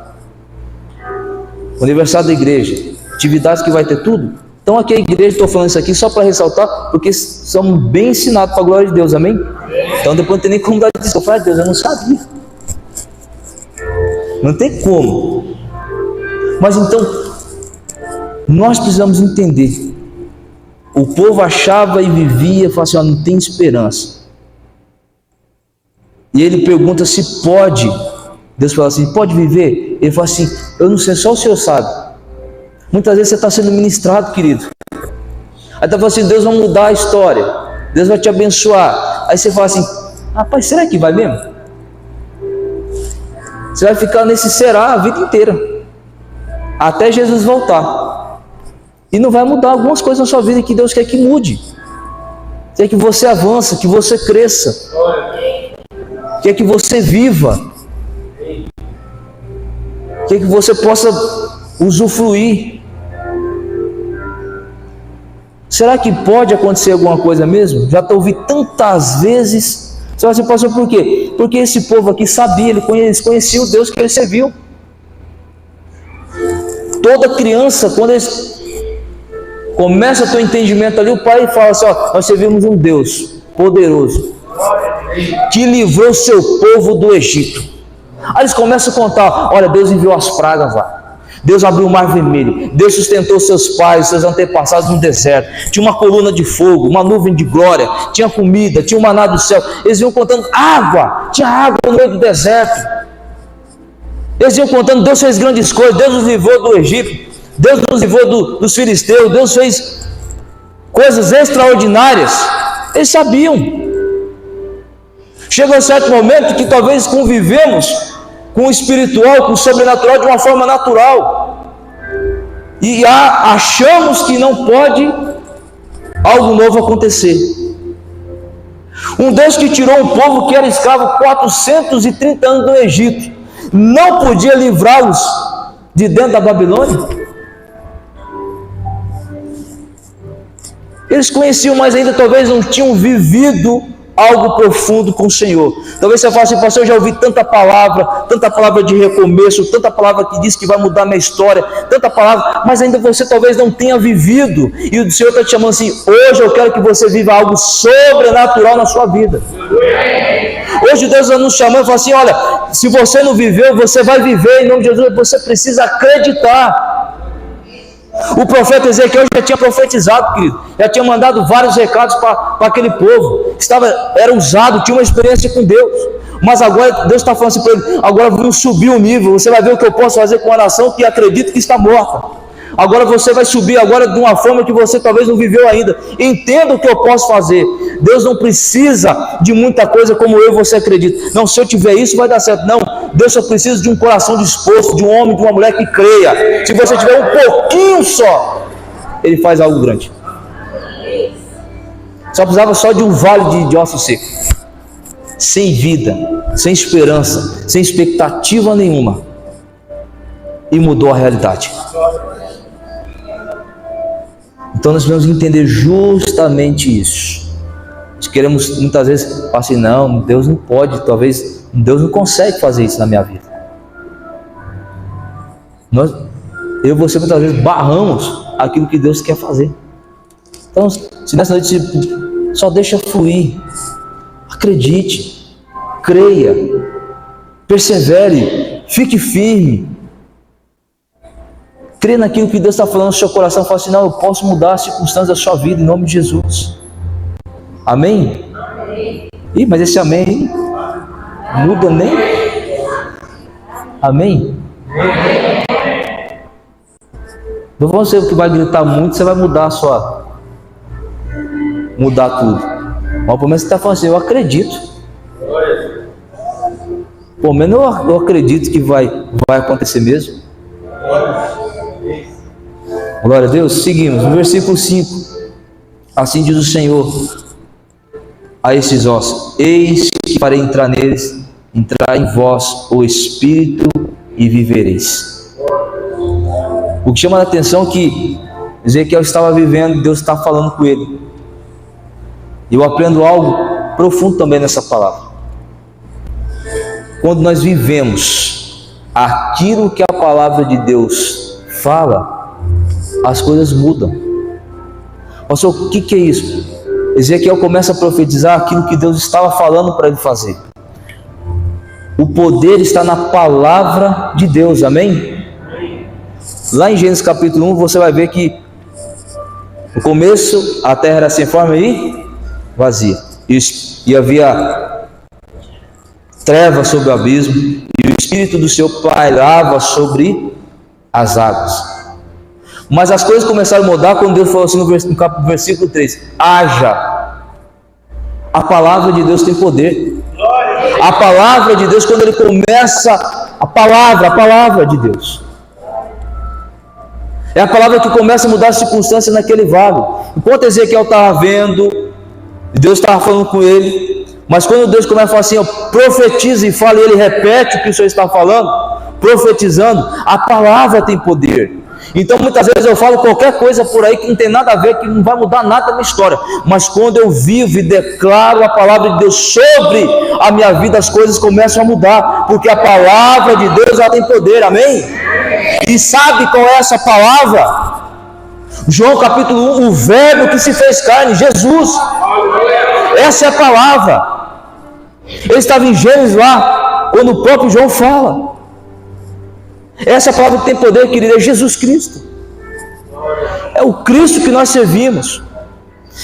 Speaker 4: O aniversário da igreja, atividades que vai ter tudo. Então aqui a igreja, estou falando isso aqui só para ressaltar, porque somos bem ensinados para a glória de Deus, amém? Então depois não tem nem como dar disso. Eu falo, Deus, eu não sabia. Não tem como. Mas então, nós precisamos entender. O povo achava e vivia, falava assim, ó, não tem esperança. E ele pergunta se pode. Deus fala assim, pode viver? Ele fala assim, eu não sei, só o Senhor sabe. Muitas vezes você está sendo ministrado, querido. Aí está falando assim, Deus vai mudar a história, Deus vai te abençoar. Aí você fala assim, rapaz, será que vai mesmo? Você vai ficar nesse será a vida inteira, até Jesus voltar. E não vai mudar algumas coisas na sua vida que Deus quer que mude. Quer que você avance, que você cresça, quer que você viva, quer que você possa usufruir. Será que pode acontecer alguma coisa mesmo? Já ouvi tantas vezes. Você vai passou por quê? Porque esse povo aqui sabia, eles conheciam o Deus que ele serviu. Toda criança, quando eles começa a ter um entendimento ali, o pai fala assim, ó, nós servimos um Deus poderoso que livrou o seu povo do Egito. Aí eles começam a contar, olha, Deus enviou as pragas lá, Deus abriu o mar vermelho, Deus sustentou seus pais, seus antepassados no deserto, tinha uma coluna de fogo, uma nuvem de glória, tinha comida, tinha um maná do céu. Eles iam contando água, tinha água no meio do deserto. Eles iam contando, Deus fez grandes coisas, Deus nos livrou do Egito, Deus nos livrou dos filisteus, Deus fez coisas extraordinárias. Eles sabiam. Chega um certo momento que talvez convivemos com o espiritual, com o sobrenatural de uma forma natural, e achamos que não pode algo novo acontecer. Um Deus que tirou um povo que era escravo 430 anos do Egito, não podia livrá-los de dentro da Babilônia? Eles conheciam, mas ainda talvez não tinham vivido algo profundo com o Senhor. Talvez você fale assim, pastor, eu já ouvi tanta palavra de recomeço, tanta palavra que diz que vai mudar minha história, tanta palavra, mas ainda você talvez não tenha vivido, e o Senhor está te chamando assim, hoje eu quero que você viva algo sobrenatural na sua vida. Hoje Deus está nos chamando e fala assim, olha, se você não viveu, você vai viver em nome de Jesus, você precisa acreditar. O profeta Ezequiel já tinha profetizado, querido, já tinha mandado vários recados para aquele povo, era usado, tinha uma experiência com Deus, mas agora Deus está falando assim para ele, agora vamos subir o nível, você vai ver o que eu posso fazer com uma nação que acredita que está morta. Agora você vai subir agora de uma forma que você talvez não viveu ainda. Entenda o que eu posso fazer. Deus não precisa de muita coisa como eu e você acredita. Não, se eu tiver isso vai dar certo. Não, Deus só precisa de um coração disposto, de um homem, de uma mulher que creia. Se você tiver um pouquinho só, Ele faz algo grande. Só precisava só de um vale de ossos secos, sem vida, sem esperança, sem expectativa nenhuma, e mudou a realidade. Então nós precisamos entender justamente isso. Nós queremos muitas vezes falar assim, não, Deus não pode, talvez Deus não consegue fazer isso na minha vida. Eu e você muitas vezes barramos aquilo que Deus quer fazer. Então, se nessa noite só deixa fluir, acredite, creia, persevere, fique firme, crê naquilo que Deus está falando no seu coração. Fala assim, não, eu posso mudar as circunstâncias da sua vida em nome de Jesus. Amém? Ih, mas esse amém muda nem? Amém? Não vou ser o que vai gritar muito, você vai mudar mudar tudo. Mas pelo menos você está falando assim, eu acredito. Pelo menos eu acredito que vai acontecer mesmo. Glória a Deus. Seguimos, no versículo 5. Assim diz o Senhor a esses ossos: eis que farei entrar neles, entrar em vós o Espírito e vivereis. O que chama a atenção é que Ezequiel estava vivendo, Deus está falando com ele. E eu aprendo algo profundo também nessa palavra. Quando nós vivemos aquilo que a palavra de Deus fala, as coisas mudam. Pastor, o que é isso? Ezequiel começa a profetizar aquilo que Deus estava falando para ele fazer. O poder está na palavra de Deus, amém? Lá em Gênesis capítulo 1, você vai ver que no começo a terra era sem forma e vazia, e havia trevas sobre o abismo, e o Espírito do Senhor pairava sobre as águas. Mas as coisas começaram a mudar quando Deus falou assim no versículo 3: haja. A palavra de Deus tem poder. A palavra de Deus, quando ele começa, a palavra de Deus é a palavra que começa a mudar as circunstâncias naquele vale. Enquanto Ezequiel estava vendo, Deus estava falando com ele, mas quando Deus começa a falar assim, profetiza e fala, e ele repete o que o Senhor está falando, profetizando, a palavra tem poder. Então muitas vezes eu falo qualquer coisa por aí que não tem nada a ver, que não vai mudar nada na minha história, mas quando eu vivo e declaro a palavra de Deus sobre a minha vida, as coisas começam a mudar, porque a palavra de Deus, ela tem poder, amém? E sabe qual é essa palavra? João capítulo 1, o verbo que se fez carne, Jesus. Essa é a palavra. Ele estava em Gênesis lá, quando o próprio João fala. Essa palavra que tem poder, querido, é Jesus Cristo. É o Cristo que nós servimos.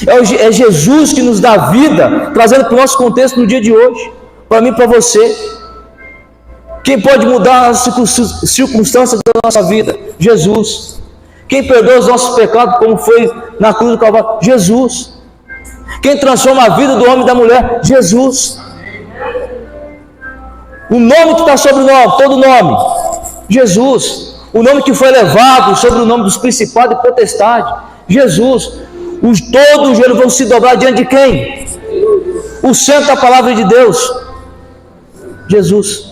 Speaker 4: É Jesus que nos dá vida, trazendo para o nosso contexto no dia de hoje, para mim e para você. Quem pode mudar as circunstâncias da nossa vida? Jesus. Quem perdoa os nossos pecados, como foi na cruz do Calvário? Jesus. Quem transforma a vida do homem e da mulher? Jesus. O nome que está sobre o nome, todo nome, Jesus. O nome que foi elevado sobre o nome dos principados e potestades, Jesus. Todos os joelhos vão se dobrar diante de quem? O centro da palavra de Deus, Jesus.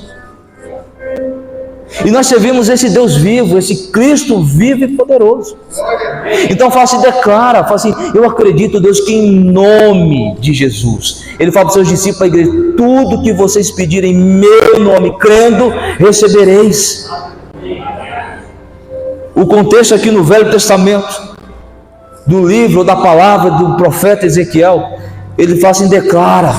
Speaker 4: E nós servimos esse Deus vivo, esse Cristo vivo e poderoso. Então fala assim, declara, fala assim, eu acredito, Deus, que em nome de Jesus, ele fala para os seus discípulos, para a igreja, tudo que vocês pedirem em meu nome, crendo, recebereis. O contexto aqui no Velho Testamento, do livro, da palavra do profeta Ezequiel, ele fala assim, declara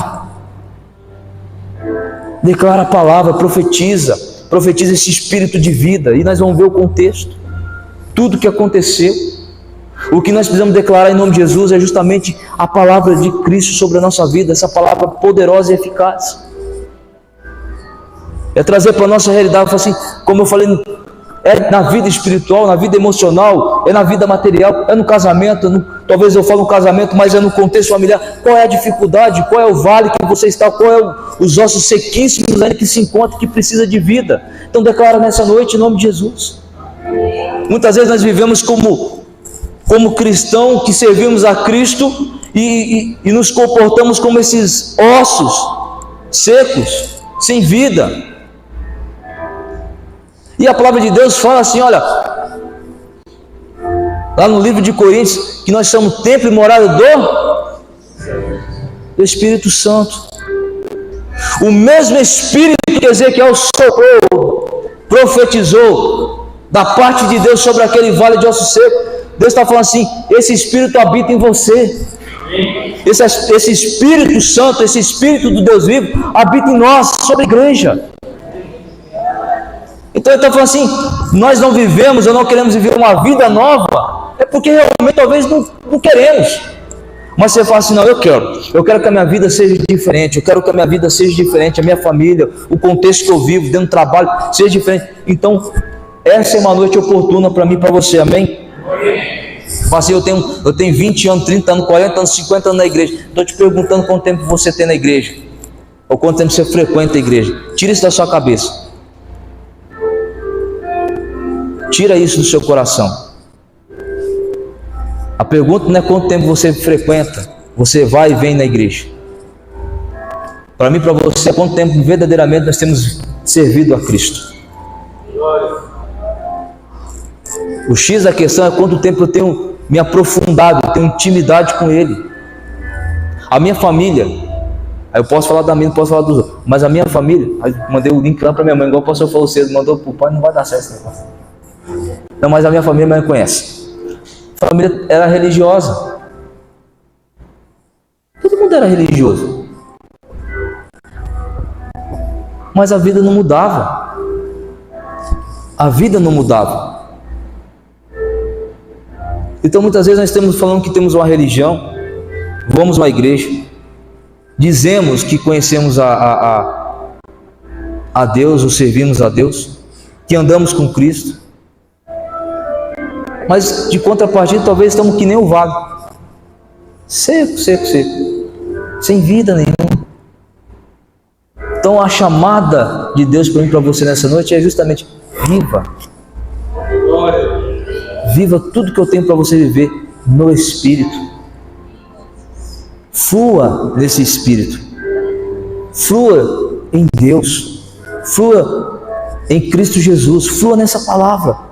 Speaker 4: a palavra, profetiza esse espírito de vida, e nós vamos ver o contexto, tudo que aconteceu. O que nós precisamos declarar em nome de Jesus é justamente a palavra de Cristo sobre a nossa vida, essa palavra poderosa e eficaz. É trazer para a nossa realidade, assim, como eu falei, é na vida espiritual, na vida emocional, é na vida material, é no casamento, talvez eu fale no casamento, mas é no contexto familiar. Qual é a dificuldade, qual é o vale que você está, qual é os ossos sequíssimos ainda que se encontram, que precisa de vida. Então declara nessa noite em nome de Jesus. Muitas vezes nós vivemos como cristão que servimos a Cristo e nos comportamos como esses ossos secos, sem vida. E a palavra de Deus fala assim, olha, lá no livro de Coríntios, que nós somos templo e morada do Espírito Santo. O mesmo Espírito que Ezequiel soprou, profetizou da parte de Deus sobre aquele vale de ossos secos, Deus está falando assim, esse Espírito habita em você. Esse Espírito Santo, esse Espírito do Deus vivo, habita em nós, sobre a igreja. Então ele está falando assim, nós não vivemos, ou não queremos viver uma vida nova, é porque realmente talvez não queremos. Mas você fala assim, não, eu quero que a minha vida seja diferente, eu quero que a minha vida seja diferente, a minha família, o contexto que eu vivo, dentro do trabalho, seja diferente. Então, essa é uma noite oportuna para mim e para você, amém? Fala assim, eu tenho 20 anos, 30 anos, 40 anos, 50 anos na igreja. Estou te perguntando quanto tempo você tem na igreja, ou quanto tempo você frequenta a igreja. Tira isso da sua cabeça. Tira isso do seu coração. A pergunta não é quanto tempo você frequenta, você vai e vem na igreja. Para mim e para você, é quanto tempo verdadeiramente nós temos servido a Cristo. O X da questão é quanto tempo eu tenho me aprofundado, eu tenho intimidade com Ele. A minha família, aí eu posso falar da minha, não posso falar dos outros, mas a minha família, aí mandei o link lá para minha mãe, igual o pastor falou cedo, mandou para o pai, não vai dar certo esse negócio. Não, mas a minha família me conhece. A família era religiosa. Todo mundo era religioso. Mas a vida não mudava. A vida não mudava. Então muitas vezes nós estamos falando que temos uma religião, vamos à igreja, dizemos que conhecemos a Deus, ou servimos a Deus, que andamos com Cristo. Mas de contrapartida, talvez estamos que nem o vago, seco, sem vida nenhuma. Então a chamada de Deus para mim, para você nessa noite é justamente viva tudo que eu tenho para você viver no Espírito. Flua nesse Espírito, flua em Deus, flua em Cristo Jesus, flua nessa palavra.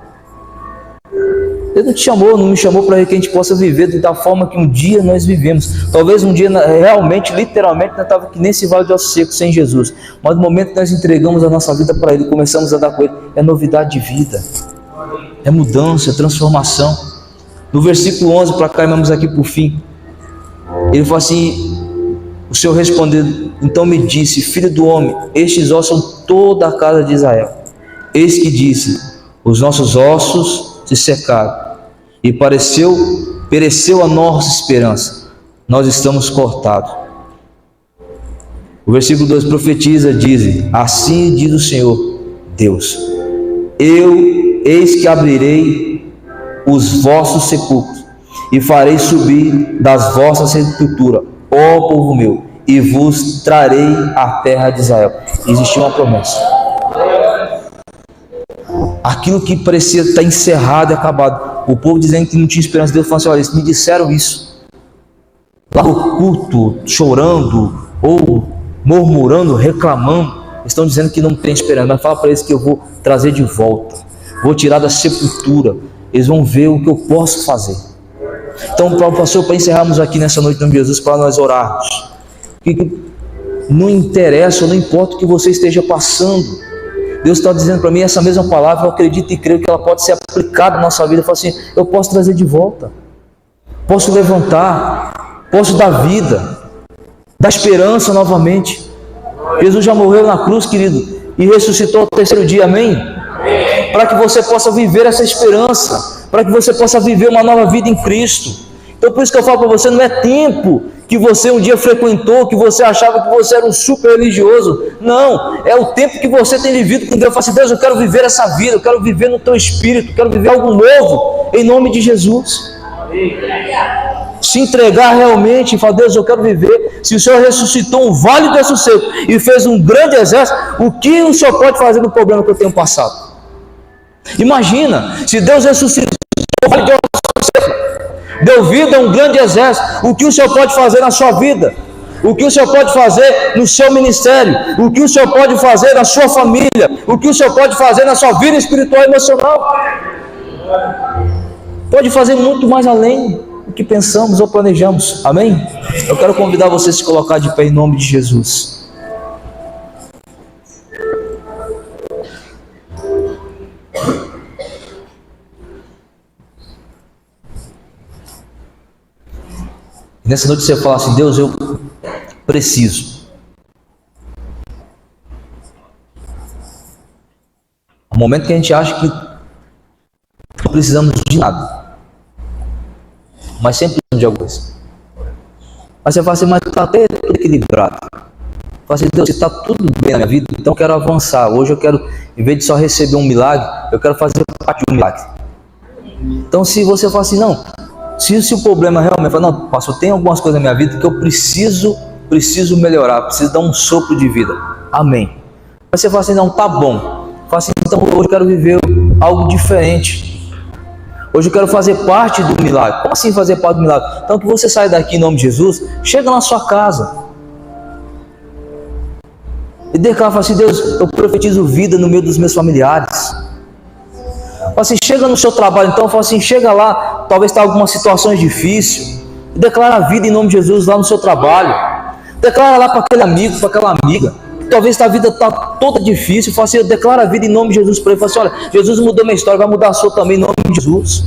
Speaker 4: Deus não te chamou, não me chamou para que a gente possa viver da forma que um dia nós vivemos. Talvez um dia, realmente, literalmente, nós estávamos aqui nesse vale de ossos secos sem Jesus. Mas no momento que nós entregamos a nossa vida para Ele, começamos a dar com Ele, é novidade de vida, é mudança, é transformação. No versículo 11, para caminharmos aqui por fim, Ele fala assim, o Senhor respondeu, então me disse, filho do homem, estes ossos são toda a casa de Israel. Eis que disse, os nossos ossos se secaram, e pereceu a nossa esperança, nós estamos cortados. O versículo 2 profetiza, diz, assim diz o Senhor Deus, eis que abrirei os vossos sepulcros, e farei subir das vossas sepulturas, ó povo meu, e vos trarei a terra de Israel. Existiu uma promessa. Aquilo que parecia estar encerrado e acabado, o povo dizendo que não tinha esperança, Deus falou assim, olha, eles me disseram isso lá no culto, chorando ou murmurando, reclamando, estão dizendo que não tem esperança, mas fala para eles que eu vou trazer de volta, vou tirar da sepultura, eles vão ver o que eu posso fazer. Então, pastor, para encerrarmos aqui nessa noite, no nome de Jesus, para nós orarmos, que não interessa, não importa o que você esteja passando, Deus está dizendo para mim essa mesma palavra, eu acredito e creio que ela pode ser aplicada na nossa vida. Eu falo assim, eu posso trazer de volta, posso levantar, posso dar vida, dar esperança novamente. Jesus já morreu na cruz, querido, e ressuscitou ao terceiro dia, amém? Para que você possa viver essa esperança, para que você possa viver uma nova vida em Cristo. Então por isso que eu falo para você, não é tempo que você um dia frequentou, que você achava que você era um super religioso. Não, é o tempo que você tem vivido com Deus. Eu falo assim, Deus, eu quero viver essa vida, eu quero viver no teu Espírito, eu quero viver algo novo, em nome de Jesus. Se entregar realmente e falar, Deus, eu quero viver. Se o Senhor ressuscitou um vale de ossos secos e fez um grande exército, o que o Senhor pode fazer no problema que eu tenho passado? Imagina, se Deus ressuscitou um vale de ossos secos, deu vida a um grande exército. O que o Senhor pode fazer na sua vida? O que o Senhor pode fazer no seu ministério? O que o Senhor pode fazer na sua família? O que o Senhor pode fazer na sua vida espiritual e emocional? Pode fazer muito mais além do que pensamos ou planejamos. Amém? Eu quero convidar você a se colocar de pé em nome de Jesus. Nessa noite você fala assim: Deus, eu preciso. No momento que a gente acha que não precisamos de nada, mas sempre precisamos de alguma coisa. Mas você fala assim: mas está até equilibrado. Fala assim: Deus, se está tudo bem na minha vida, então eu quero avançar. Hoje eu quero, em vez de só receber um milagre, eu quero fazer parte de um milagre. Então se você fala assim: não, se o problema realmente fala, não, pastor, tem algumas coisas na minha vida que eu preciso melhorar, preciso dar um sopro de vida. Amém. Mas você fala assim: não, tá bom. Fala assim: então hoje eu quero viver algo diferente. Hoje eu quero fazer parte do milagre. Como assim fazer parte do milagre? Então que você saia daqui em nome de Jesus, chega na sua casa e declara, fala assim: Deus, eu profetizo vida no meio dos meus familiares. Fala assim: chega no seu trabalho, então fala assim: chega lá, talvez está algumas situações difíceis, e declara a vida em nome de Jesus lá no seu trabalho. Declara lá para aquele amigo, para aquela amiga, talvez a vida está toda difícil. Fala assim: declara a vida em nome de Jesus para ele. Fala assim: olha, Jesus mudou minha história, vai mudar a sua também em nome de Jesus.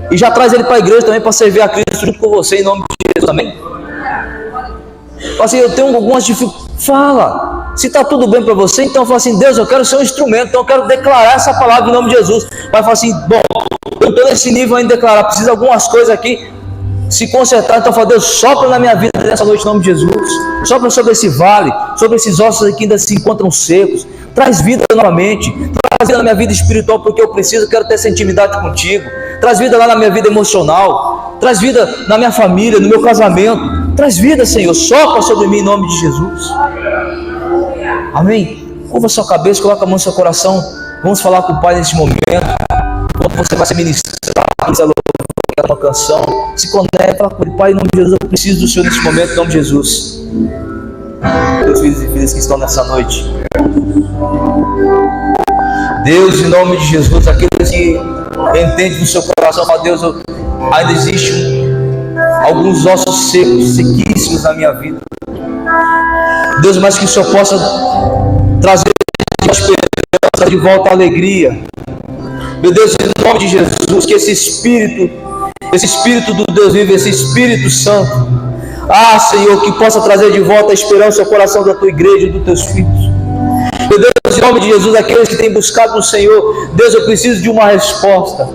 Speaker 4: E já traz ele para a igreja também para servir a Cristo junto com você em nome de Jesus também. Fala assim: eu tenho algumas dificuldades. Fala, se está tudo bem para você, então fala assim: Deus, eu quero ser um instrumento, então eu quero declarar essa palavra em nome de Jesus. Vai falar assim: bom, eu estou nesse nível ainda de declarar, preciso de algumas coisas aqui se consertar, então fala: Deus, sopra na minha vida nessa noite em nome de Jesus, sopra sobre esse vale, sobre esses ossos aqui que ainda se encontram secos, traz vida novamente, traz vida na minha vida espiritual, porque eu preciso, quero ter essa intimidade contigo, traz vida lá na minha vida emocional, traz vida na minha família, no meu casamento, traz vida, Senhor, sopra sobre mim em nome de Jesus. Amém? Curva sua cabeça, coloca a mão no seu coração, vamos falar com o Pai nesse momento. Quando você vai ser ministrado, uma canção, se conecta, fala com ele: Pai, em nome de Jesus, eu preciso do Senhor nesse momento, em nome de Jesus. Meus filhos e filhas que estão nessa noite, Deus, em nome de Jesus, aqueles que entendem no seu coração, fala: Deus, ainda existe alguns ossos secos, sequíssimos na minha vida. Deus, mas que o Senhor possa trazer a esperança, de volta a alegria. Meu Deus, em nome de Jesus, que esse Espírito do Deus vivo, esse Espírito Santo, Senhor, que possa trazer de volta a esperança ao coração da tua igreja e dos teus filhos. Meu Deus, em nome de Jesus, aqueles que têm buscado o Senhor, Deus, eu preciso de uma resposta.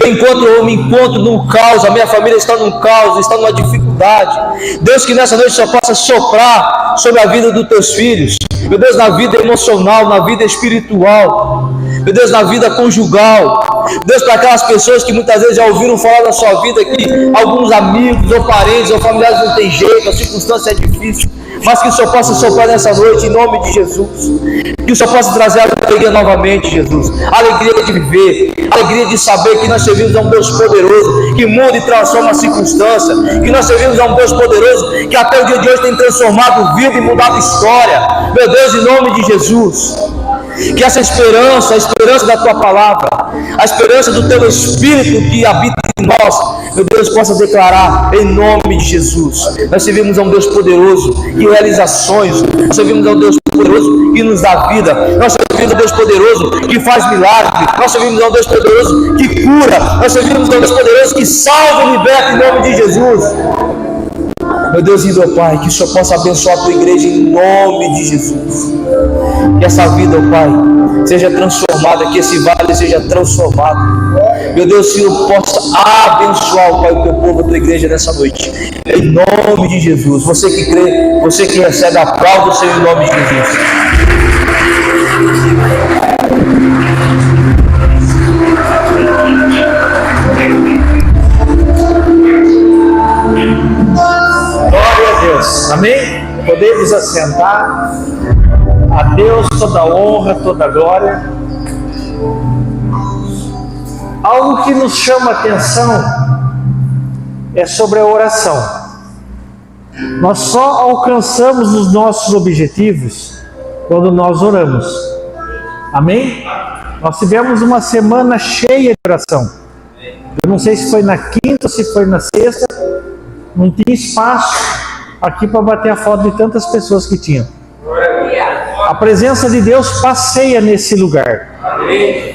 Speaker 4: Eu me encontro num caos, a minha família está num caos, está numa dificuldade. Deus, que nessa noite só possa soprar sobre a vida dos teus filhos. Meu Deus, na vida emocional, na vida espiritual. Meu Deus, na vida conjugal. Deus, para aquelas pessoas que muitas vezes já ouviram falar da sua vida que alguns amigos ou parentes ou familiares não tem jeito, a circunstância é difícil, mas que o Senhor possa soprar nessa noite em nome de Jesus. Que o Senhor possa trazer a alegria novamente, Jesus. A alegria de viver, a alegria de saber que nós servimos a um Deus poderoso, que muda e transforma a circunstância, que nós servimos a um Deus poderoso, que até o dia de hoje tem transformado vida e mudado história. Meu Deus, em nome de Jesus, que essa esperança, a esperança da tua palavra, a esperança do teu Espírito que habita em nós, meu Deus, possa declarar em nome de Jesus. Nós servimos a um Deus poderoso que realiza sonhos, nós servimos a um Deus poderoso que nos dá vida, nós servimos a um Deus poderoso que faz milagres, nós servimos a um Deus poderoso que cura, nós servimos a um Deus poderoso que salva e liberta em nome de Jesus. Meu Deus e meu Pai, que o Senhor possa abençoar a tua igreja em nome de Jesus. Que essa vida, ó Pai, seja transformada, que esse vale seja transformado. Meu Deus, que o Senhor possa abençoar, ó Pai, o teu povo, a tua igreja nessa noite. Em nome de Jesus. Você que crê, você que recebe, aplauda o Senhor em nome de Jesus.
Speaker 1: Glória a Deus. Amém? Podemos assentar. A Deus toda honra, toda glória. Algo que nos chama a atenção é sobre a oração. Nós só alcançamos os nossos objetivos quando nós oramos. Amém? Nós tivemos uma semana cheia de oração. Eu não sei se foi na quinta ou se foi na sexta. Não tinha espaço aqui para bater a foto de tantas pessoas que tinham. A presença de Deus passeia nesse lugar.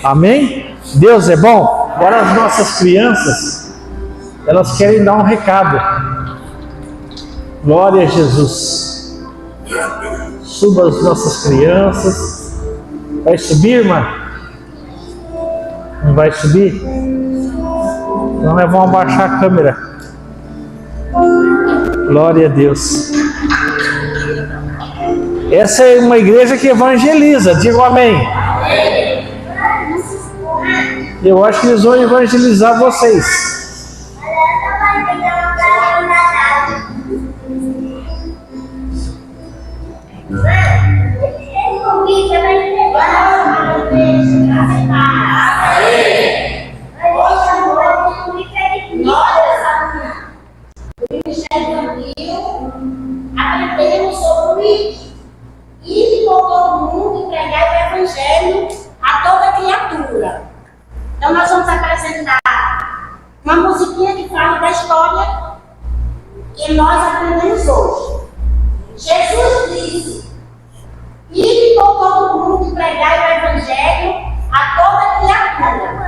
Speaker 1: Amém? Deus é bom. Agora as nossas crianças, elas querem dar um recado. Glória a Jesus. Suba as nossas crianças. Vai subir, irmã? Não vai subir? Então nós vamos abaixar a câmera. Glória a Deus. Essa é uma igreja que evangeliza. Diga amém. Eu acho que eles vão evangelizar vocês.
Speaker 5: Aprendemos sobre ir por todo mundo e pregar o Evangelho a toda criatura. Então nós vamos apresentar uma musiquinha que fala da história que nós aprendemos hoje. Jesus disse: ir por todo mundo e pregar o Evangelho a toda criatura.